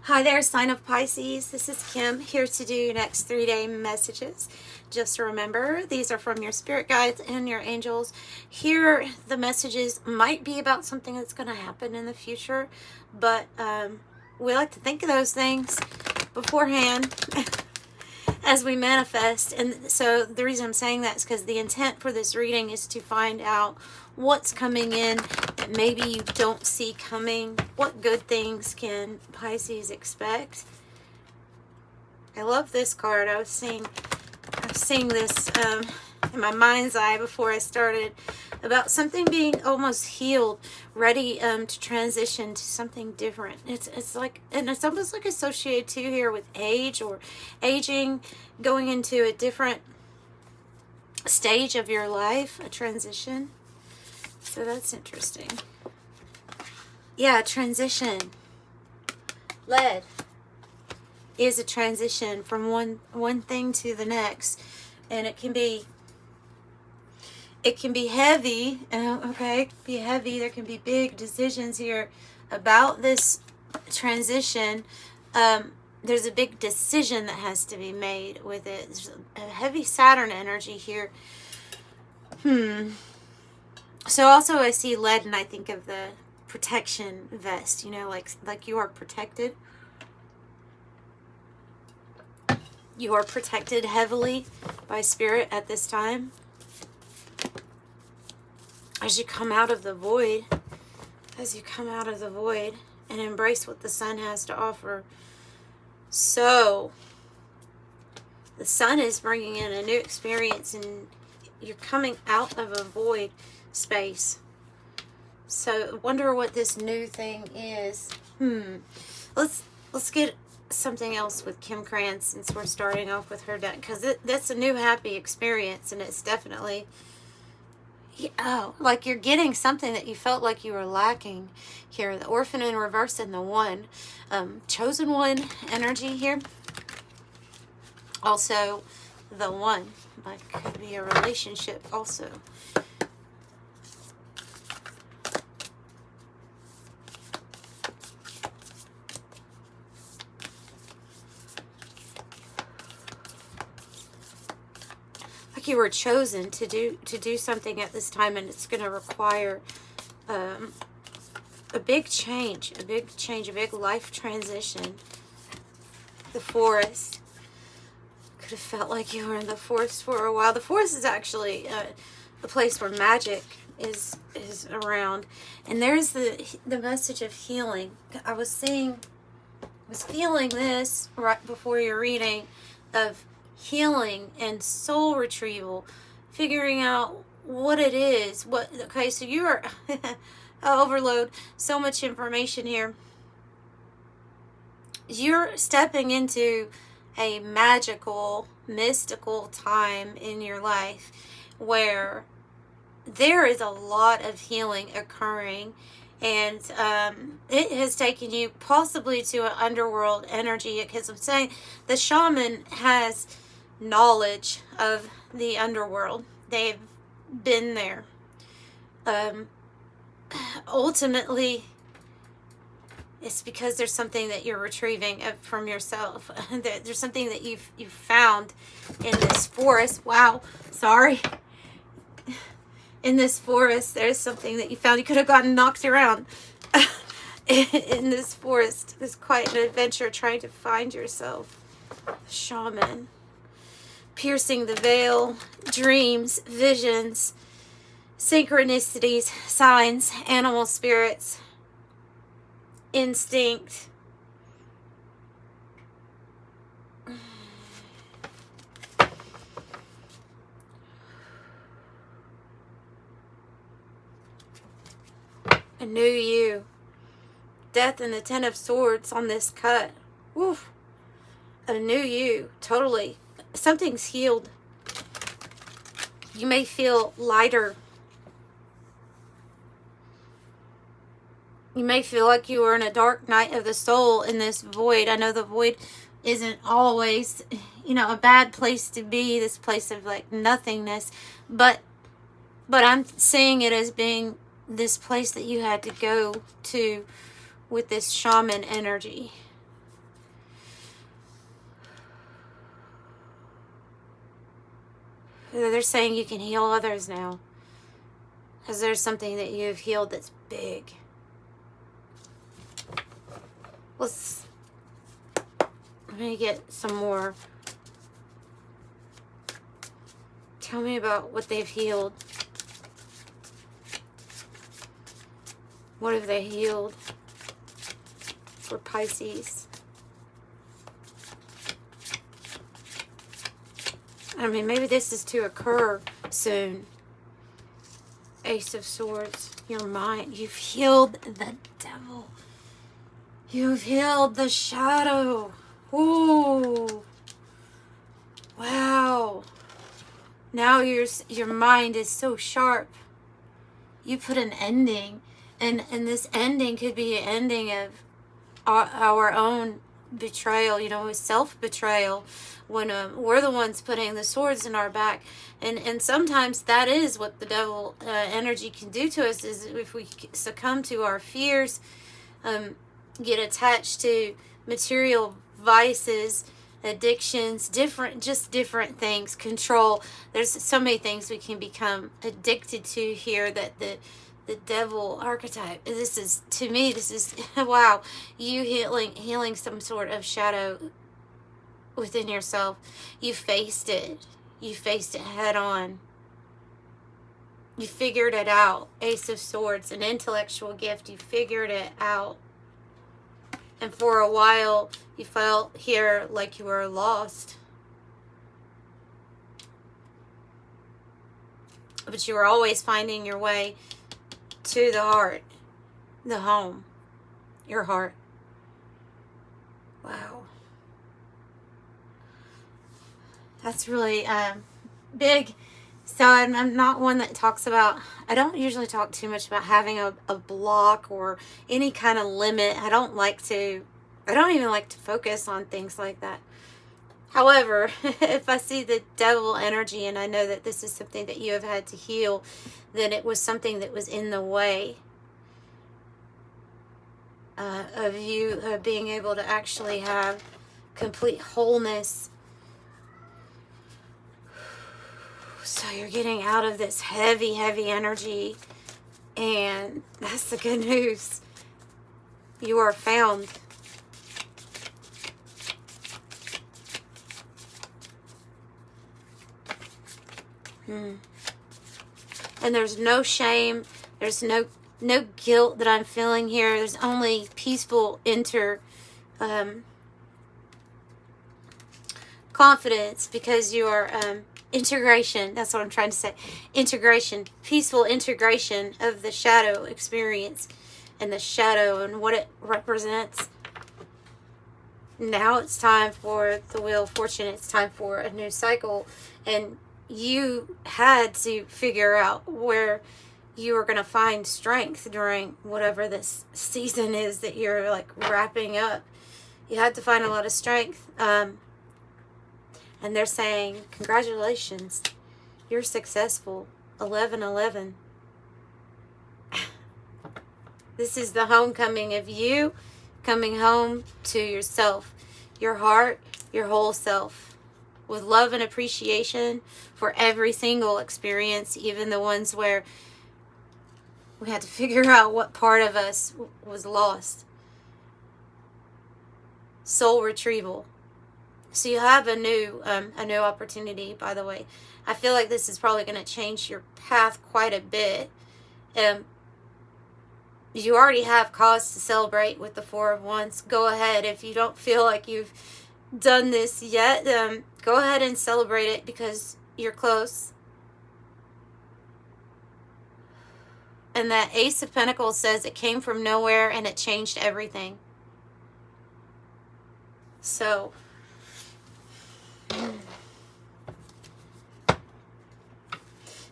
Hi there, sign of Pisces. This is Kim here to do your next 3-day messages. Just remember, these are from your spirit guides and your angels. Here, the messages might be about something that's going to happen in the future, but we like to think of those things beforehand as we manifest. And so the reason I'm saying that is because the intent for this reading is to find out what's coming in that maybe you don't see coming. What good things can Pisces expect? I love this card. I was seeing this in my mind's eye before I started about something being almost healed, ready to transition to something different. It's like, and it's almost like associated too here with age or aging, going into a different stage of your life, a transition. So that's interesting. Yeah, transition. Lead is a transition from one thing to the next, and it can be heavy. Okay, be heavy. There can be big decisions here about this transition. There's a big decision that has to be made with it. There's a heavy Saturn energy here. So also I see lead and I think of the protection vest, you know, like you are protected. You are protected heavily by spirit at this time. As you come out of the void, and embrace what the sun has to offer. So the sun is bringing in a new experience, and you're coming out of a void space. So wonder what this new thing is. Let's get something else with Kim Krans since we're starting off with her deck, because that's a new happy experience, and it's definitely like you're getting something that you felt like you were lacking here. The orphan in reverse and the one chosen one energy here. Also the one, like, could be a relationship also. You were chosen to do something at this time, and it's going to require a big change, a big life transition. The forest. Could have felt like you were in the forest for a while. The forest is actually a place where magic is around, and there's the message of healing. I was feeling this right before your reading of healing and soul retrieval, figuring out what it is. Okay, so you are overload, so much information here. You're stepping into a magical, mystical time in your life where there is a lot of healing occurring, and it has taken you possibly to an underworld energy, because I'm saying the shaman has knowledge of the underworld. They've been there. Ultimately, it's because there's something that you're retrieving from yourself. There's something that you've found in this forest. Wow, sorry. In this forest, there's something that you found. You could have gotten knocked around in this forest. It's quite an adventure trying to find yourself. Shaman. Piercing the veil, dreams, visions, synchronicities, signs, animal spirits, instinct. A new you. Death and the Ten of Swords on this cut. Woof. A new you. Totally. Something's healed. You may feel lighter. You may feel like you were in a dark night of the soul in this void. I know the void isn't always, a bad place to be, this place of like nothingness, but I'm seeing it as being this place that you had to go to with this shaman energy. They're saying you can heal others now. Because there's something that you've healed that's big. Let me get some more. Tell me about what they've healed. What have they healed for Pisces? I mean, maybe this is to occur soon. Ace of Swords, your mind. You've healed the devil. You've healed the shadow. Ooh. Wow. Now your mind is so sharp. You put an ending. And this ending could be an ending of our own betrayal, you know, self-betrayal, when we're the ones putting the swords in our back. And sometimes that is what the devil energy can do to us, is if we succumb to our fears, get attached to material vices, addictions, different things, control. There's so many things we can become addicted to here that the devil archetype. This is, to me, this is, wow, you healing some sort of shadow within yourself. You faced it. You faced it head on. You figured it out. Ace of Swords, an intellectual gift. You figured it out. And for a while, you felt here like you were lost. But you were always finding your way to the heart, the home, your heart. Wow. That's really big. So I'm not one that talks about, I don't usually talk too much about having a block or any kind of limit. I don't even like to focus on things like that. However, if I see the devil energy and I know that this is something that you have had to heal, then it was something that was in the way of you being able to actually have complete wholeness. So you're getting out of this heavy, heavy energy, and that's the good news. You are found. And there's no shame. There's no guilt that I'm feeling here. There's only peaceful confidence, because you are integration. That's what I'm trying to say. Integration. Peaceful integration of the shadow experience and the shadow and what it represents. Now it's time for the Wheel of Fortune. It's time for a new cycle. And you had to figure out where you were going to find strength during whatever this season is that you're like wrapping up. You had to find a lot of strength. And they're saying, congratulations, you're successful. 11/11. This is the homecoming of you coming home to yourself, your heart, your whole self, with love and appreciation for every single experience, even the ones where we had to figure out what part of us was lost. Soul retrieval. So you have a new opportunity, by the way. I feel like this is probably going to change your path quite a bit. You already have cause to celebrate with the Four of Wands. Go ahead. If you don't feel like you've done this yet, go ahead and celebrate it, because you're close. And that Ace of Pentacles says it came from nowhere and it changed everything. So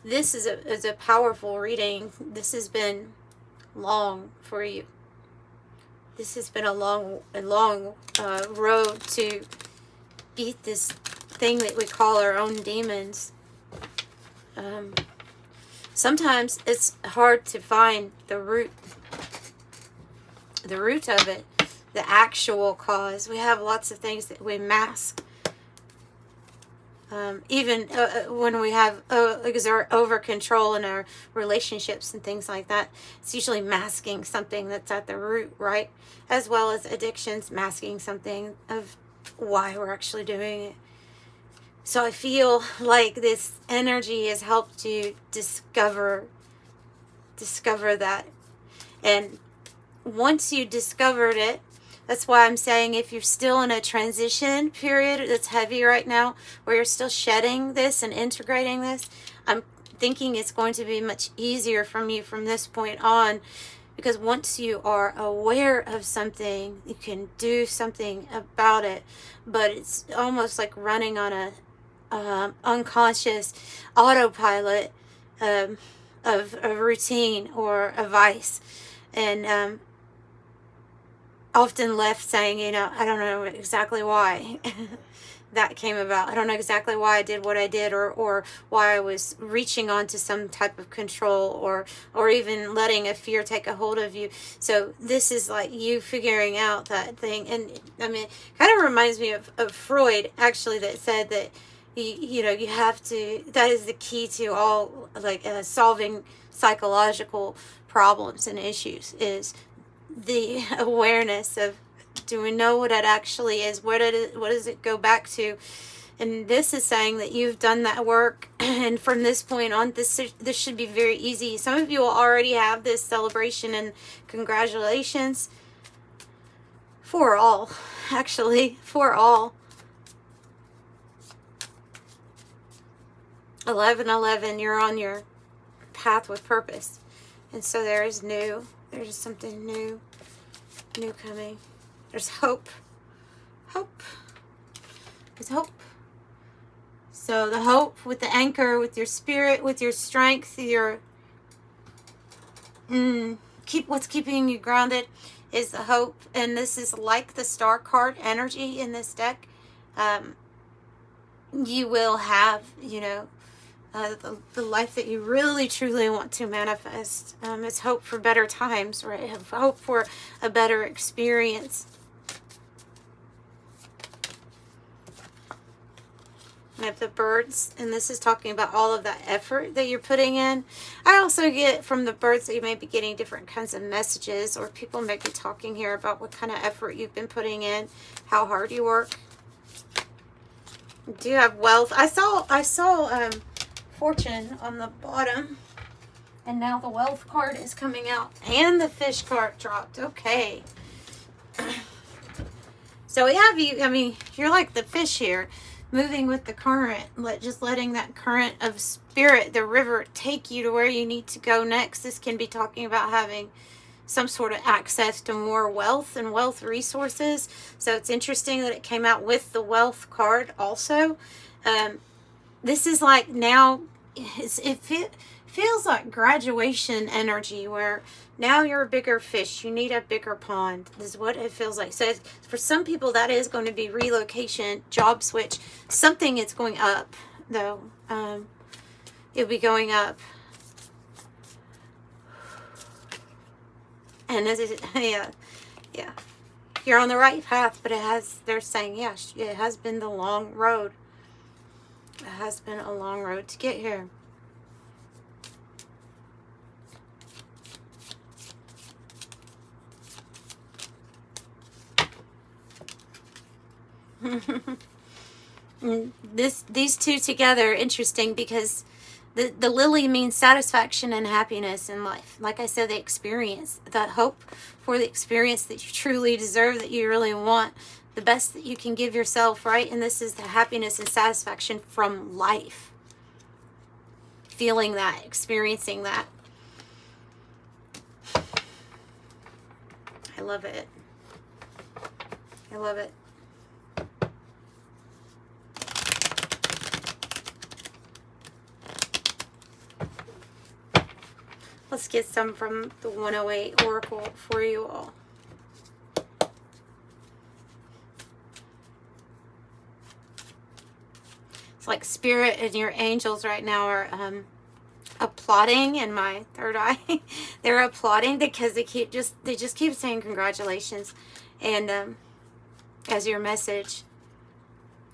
this is a powerful reading. This has been long for you. This has been a long road to beat this thing that we call our own demons. Sometimes it's hard to find the root of it, the actual cause. We have lots of things that we mask. Even when we have exert over control in our relationships and things like that, it's usually masking something that's at the root, right? As well as addictions, masking something of why we're actually doing it. So I feel like this energy has helped you discover that. And once you discovered it, that's why I'm saying if you're still in a transition period that's heavy right now, where you're still shedding this and integrating this, I'm thinking it's going to be much easier from you from this point on, because once you are aware of something, you can do something about it. But it's almost like running on a unconscious autopilot of a routine or a vice. And often left saying, I don't know exactly why that came about. I don't know exactly why I did what I did, or why I was reaching on to some type of control, or even letting a fear take a hold of you. So this is like you figuring out that thing. And I mean, it kind of reminds me of Freud, actually, that said that you have to, that is the key to all, like, solving psychological problems and issues, is the awareness of, do we know what it actually is? What does it go back to? And this is saying that you've done that work, and from this point on, this should be very easy. Some of you will already have this celebration, and congratulations for all, actually, for all. 11/11, you're on your path with purpose. And so there's something new coming. There's hope. There's hope. So the hope with the anchor, with your spirit, with your strength, what's keeping you grounded is the hope. And this is like the star card energy in this deck. You will have, the life that you really truly want to manifest. It's hope for better times, right? Hope for a better experience. I have the birds, and this is talking about all of that effort that you're putting in. I also get from the birds that you may be getting different kinds of messages, or people may be talking here about what kind of effort you've been putting in, how hard you work. Do you have wealth? I saw fortune on the bottom, and now the wealth card is coming out, and the fish card dropped. Okay. So we have you, you're like the fish here, moving with the current, just letting that current of spirit, the river, take you to where you need to go next. This can be talking about having some sort of access to more wealth and wealth resources. So it's interesting that it came out with the wealth card also. This is like now, it feels like graduation energy, where now you're a bigger fish. You need a bigger pond. This is what it feels like. So for some people, that is going to be relocation, job switch. Something is going up, though. It'll be going up. And yeah. You're on the right path, but they're saying, yes, it has been the long road. It has been a long road to get here. These two together, interesting, because the lily means satisfaction and happiness in life. Like I said, the experience, the hope for the experience that you truly deserve, that you really want, the best that you can give yourself, right? And this is the happiness and satisfaction from life. Feeling that, experiencing that. I love it. I love it. Let's get some from the 108 Oracle for you all. It's like spirit and your angels right now are applauding in my third eye. They're applauding because they just keep saying congratulations, and as your message.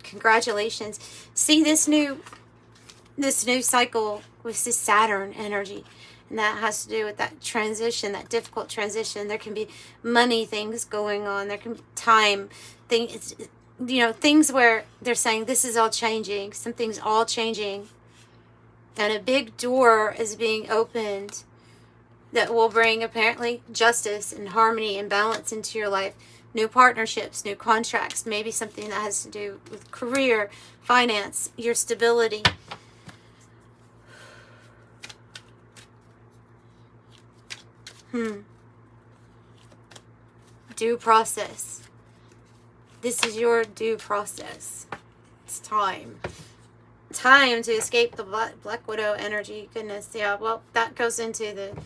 Congratulations. See this new cycle with this Saturn energy. And that has to do with that transition, that difficult transition. There can be money things going on. There can be time things, things where they're saying this is all changing. Something's all changing. And a big door is being opened that will bring apparently justice and harmony and balance into your life. New partnerships, new contracts, maybe something that has to do with career, finance, your stability. Due process. This is your due process. It's time. Time to escape the Black Widow energy. Goodness, yeah, well, that goes into the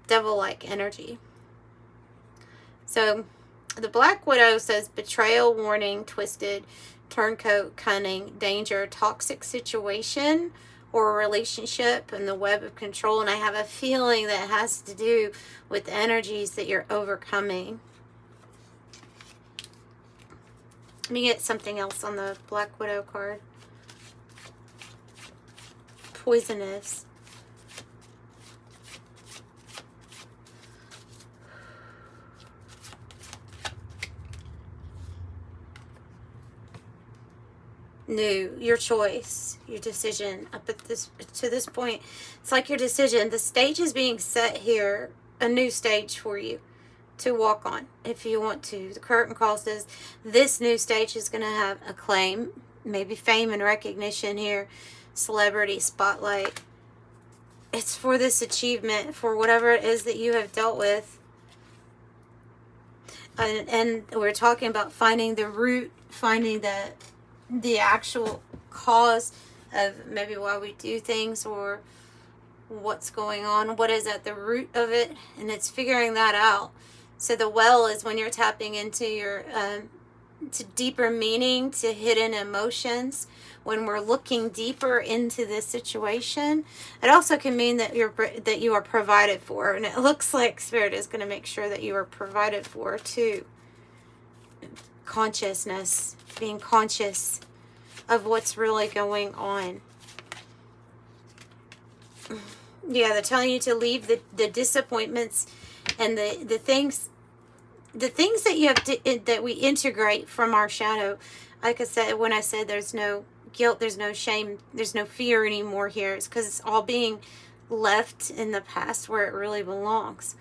devil-like energy. So, the Black Widow says betrayal, warning, twisted, turncoat, cunning, danger, toxic situation, or a relationship, and the web of control. And I have a feeling that it has to do with the energies that you're overcoming. Let me get something else on the Black Widow card. Poisonous. New, your choice, your decision. Up at to this point, it's like your decision. The stage is being set here, a new stage for you to walk on if you want to. The curtain call says this new stage is going to have acclaim, maybe fame and recognition here, celebrity spotlight. It's for this achievement, for whatever it is that you have dealt with. And we're talking about finding the root, finding the actual cause of maybe why we do things, or what's going on, what is at the root of it, and it's figuring that out. So the well is when you're tapping into your to deeper meaning, to hidden emotions. When we're looking deeper into this situation, it also can mean that you are provided for, and it looks like Spirit is going to make sure that you are provided for too. Consciousness, being conscious of what's really going on. Yeah, they're telling you to leave the disappointments and the things that you have to, that we integrate from our shadow. Like I said, when I said there's no guilt, there's no shame, there's no fear anymore here, it's because it's all being left in the past where it really belongs.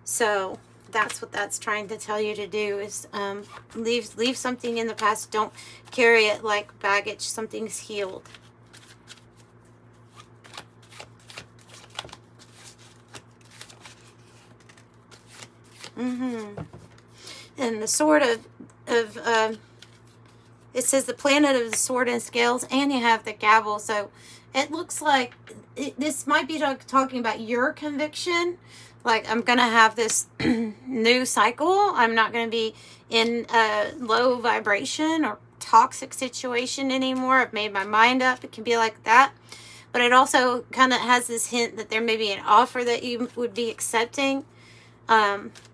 So that's what that's trying to tell you to do, is leave something in the past. Don't carry it like baggage. Something's healed. And the sword of it says the planet of the sword and scales, and you have the gavel. So it looks like this might be talking about your conviction. Like, I'm going to have this new cycle. I'm not going to be in a low vibration or toxic situation anymore. I've made my mind up. It can be like that. But it also kind of has this hint that there may be an offer that you would be accepting.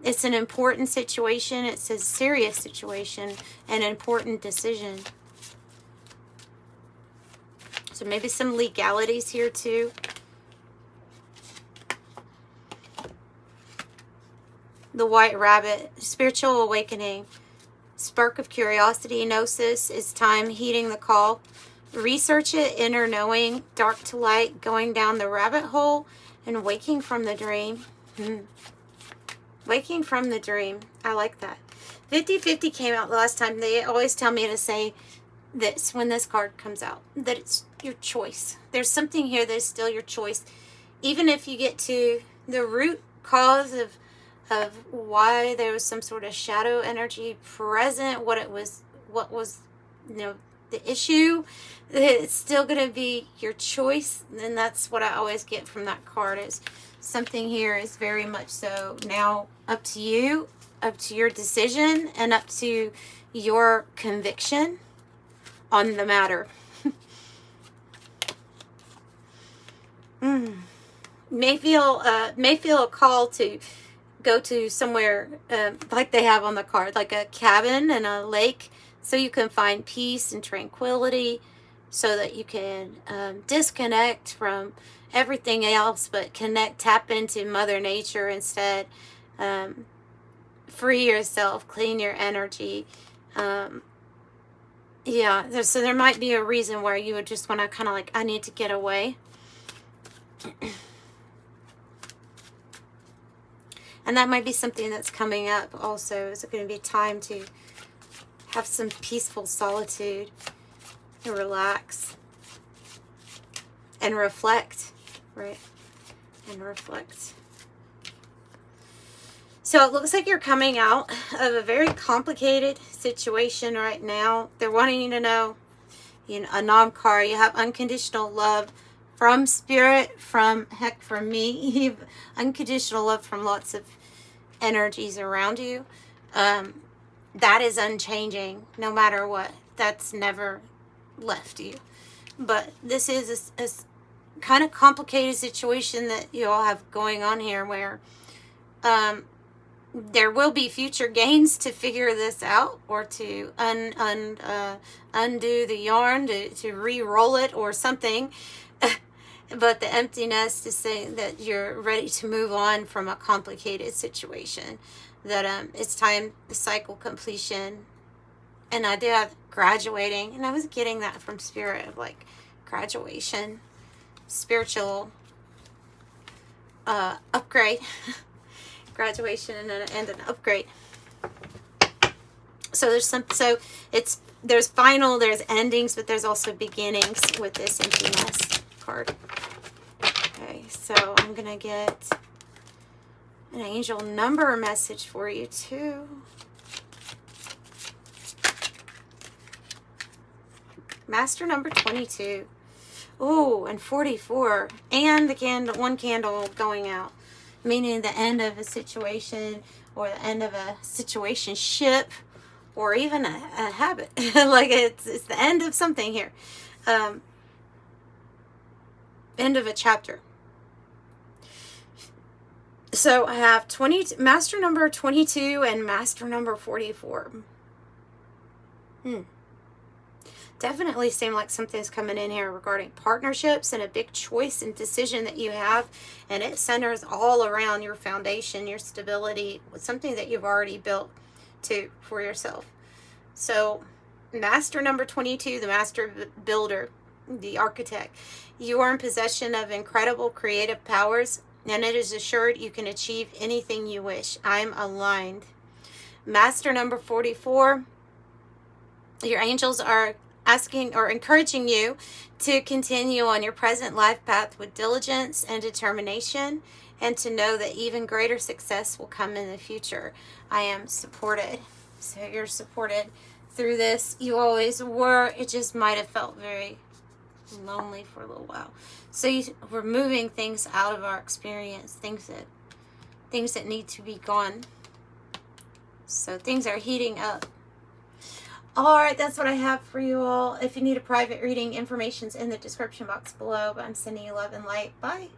It's an important situation. It's a serious situation, an important decision. So maybe some legalities here too. The White Rabbit, spiritual awakening, spark of curiosity, gnosis, is time heeding the call. Research it, inner knowing, dark to light, going down the rabbit hole, and waking from the dream. Waking from the dream. I like that. 50-50 came out last time. They always tell me to say this when this card comes out, that it's your choice. There's something here that is still your choice. Even if you get to the root cause of why there was some sort of shadow energy present, what was the issue, it's still going to be your choice. And that's what I always get from that card, is something here is very much so now up to you, up to your decision, and up to your conviction on the matter. May feel a call to go to somewhere like they have on the card, like a cabin and a lake so you can find peace and tranquility, so that you can disconnect from everything else, but tap into Mother Nature instead. Free yourself, clean your energy. Yeah, so there might be a reason where you would just want to kind of like, I need to get away. And that might be something that's coming up also. Is it going to be time to have some peaceful solitude and relax and reflect, right? And reflect. So it looks like you're coming out of a very complicated situation right now. They're wanting you to know, a non-car, you have unconditional love from Spirit, from me. You have unconditional love from lots of energies around you. That is unchanging no matter what. That's never left you. But this is a kind of complicated situation that you all have going on here, where there will be future gains to figure this out, or to undo the yarn, to re-roll it or something. But the emptiness is saying that you're ready to move on from a complicated situation, that it's time the cycle completion. And I did have graduating, and I was getting that from Spirit of like graduation, spiritual upgrade. Graduation and an upgrade. So there's final, there's endings, but there's also beginnings with this emptiness card. Okay, so I'm gonna get an angel number message for you too. Master number 22. Oh, and 44, and the one candle going out. Meaning the end of a situation, or the end of a situationship, or even a habit. Like it's the end of something here. End of a chapter. So I have master number 22 and master number 44. Definitely seem like something's coming in here regarding partnerships and a big choice and decision that you have, and it centers all around your foundation, your stability, something that you've already built for yourself. So master number 22, the master builder, the architect, you are in possession of incredible creative powers, and it is assured you can achieve anything you wish. I'm aligned. Master number 44, your angels are asking or encouraging you to continue on your present life path with diligence and determination, and to know that even greater success will come in the future. I am supported. So you're supported through this. You always were. It just might have felt very lonely for a little while. So we're moving things out of our experience, things that need to be gone. So things are heating up. Alright, that's what I have for you all. If you need a private reading, information's in the description box below. But I'm sending you love and light. Bye.